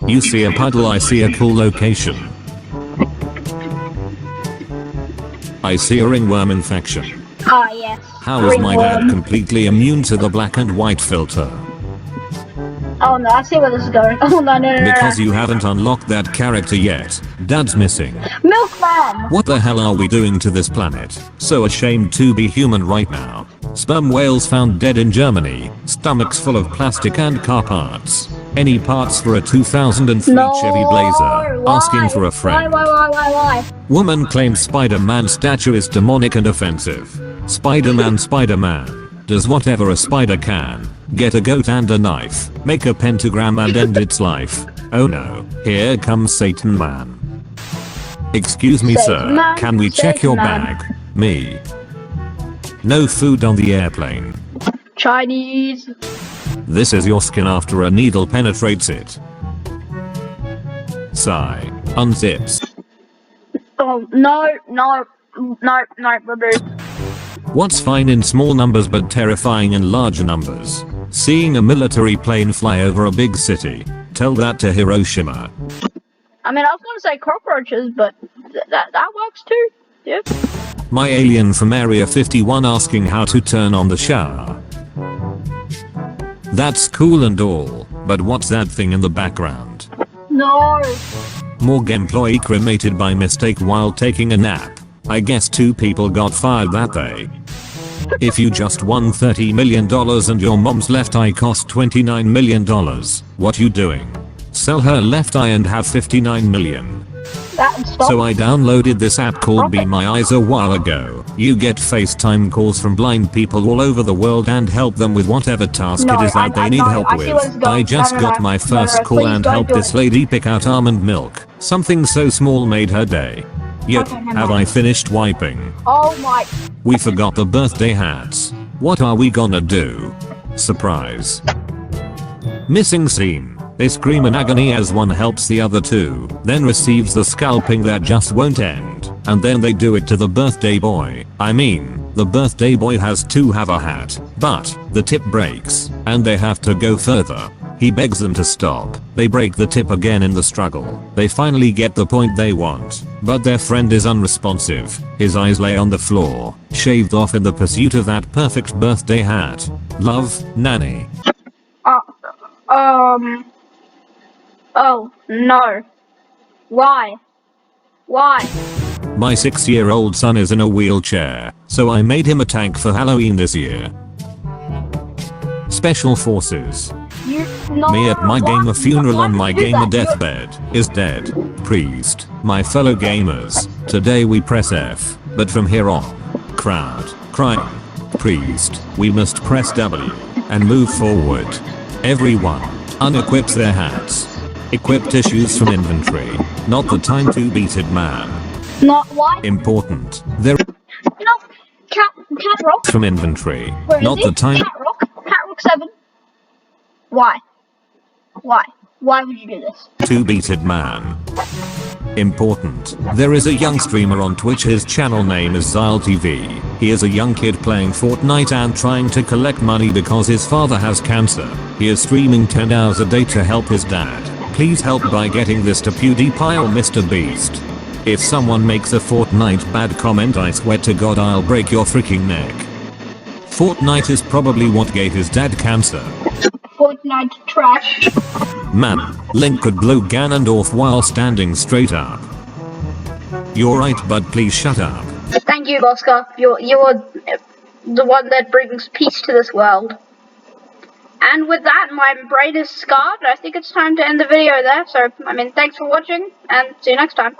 You see a puddle, I see a cool location. I see a ringworm infection. Ah, yes. How is my dad completely immune to the black and white filter? Oh no, I see where this is going. Oh no. Because you haven't unlocked that character yet. Dad's missing. Milkman! What the hell are we doing to this planet? So ashamed to be human right now. Sperm whales found dead in Germany. Stomachs full of plastic and car parts. Any parts for a 2003 Chevy Blazer? Why? Asking for a friend. Why? Woman claims Spider-Man statue is demonic and offensive. Spider-Man does whatever a spider can. Get a goat and a knife, make a pentagram and end its life. Oh no, here comes Satan Man. Excuse me sir, can we check your bag? Me. No food on the airplane. Chinese. This is your skin after a needle penetrates it. Sigh. Unzips. Oh no, remove. What's fine in small numbers but terrifying in large numbers? Seeing a military plane fly over a big city. Tell that to Hiroshima. I mean, I was gonna say cockroaches, but that works too. Yeah. My alien from Area 51 asking how to turn on the shower. That's cool and all, but what's that thing in the background? No. Morgue employee cremated by mistake while taking a nap. I guess 2 people got fired that day. If you just won $30 million and your mom's left eye cost $29 million, what you doing? Sell her left eye and have $59 million. So I downloaded this app called Be My Eyes a while ago. You get FaceTime calls from blind people all over the world and help them with whatever task it is that they need help with. I just got my first call and helped this lady pick out almond milk. Something so small made her day. Yep, have I finished wiping? Oh my. We forgot the birthday hats. What are we gonna do? Surprise. Missing scene. They scream in agony as one helps the other 2, then receives the scalping that just won't end, and then they do it to the birthday boy. I mean, the birthday boy has to have a hat, but the tip breaks, and they have to go further. He begs them to stop. They break the tip again in the struggle. They finally get the point they want, but their friend is unresponsive. His eyes lay on the floor, shaved off in the pursuit of that perfect birthday hat. Love, Nanny. Oh no. Why? My 6-year-old son is in a wheelchair, so I made him a tank for Halloween this year. Special Forces. Me at my gamer funeral on my gamer deathbed is dead. Priest. My fellow gamers. Today we press F, but from here on. Crowd. Crying. Priest. We must press W and move forward. Everyone unequips their hats. Equip tissues from inventory. Not the time to beat it, man. Not why? Important. There Cat Rock from inventory. Where Not is the time. Cat Rock 7. Why would you do this? To beat it, man. Important. There is a young streamer on Twitch, his channel name is ZyleTV. He is a young kid playing Fortnite and trying to collect money because his father has cancer. He is streaming 10 hours a day to help his dad. Please help by getting this to PewDiePie or Mr. Beast. If someone makes a Fortnite bad comment, I swear to God I'll break your freaking neck. Fortnite is probably what gave his dad cancer. Fortnite trash. Man, Link could blow Ganondorf while standing straight up. You're right, but please shut up. Thank you, Oscar. You're the one that brings peace to this world. And with that, my brain is scarred. I think it's time to end the video there. So, I mean, thanks for watching, and see you next time.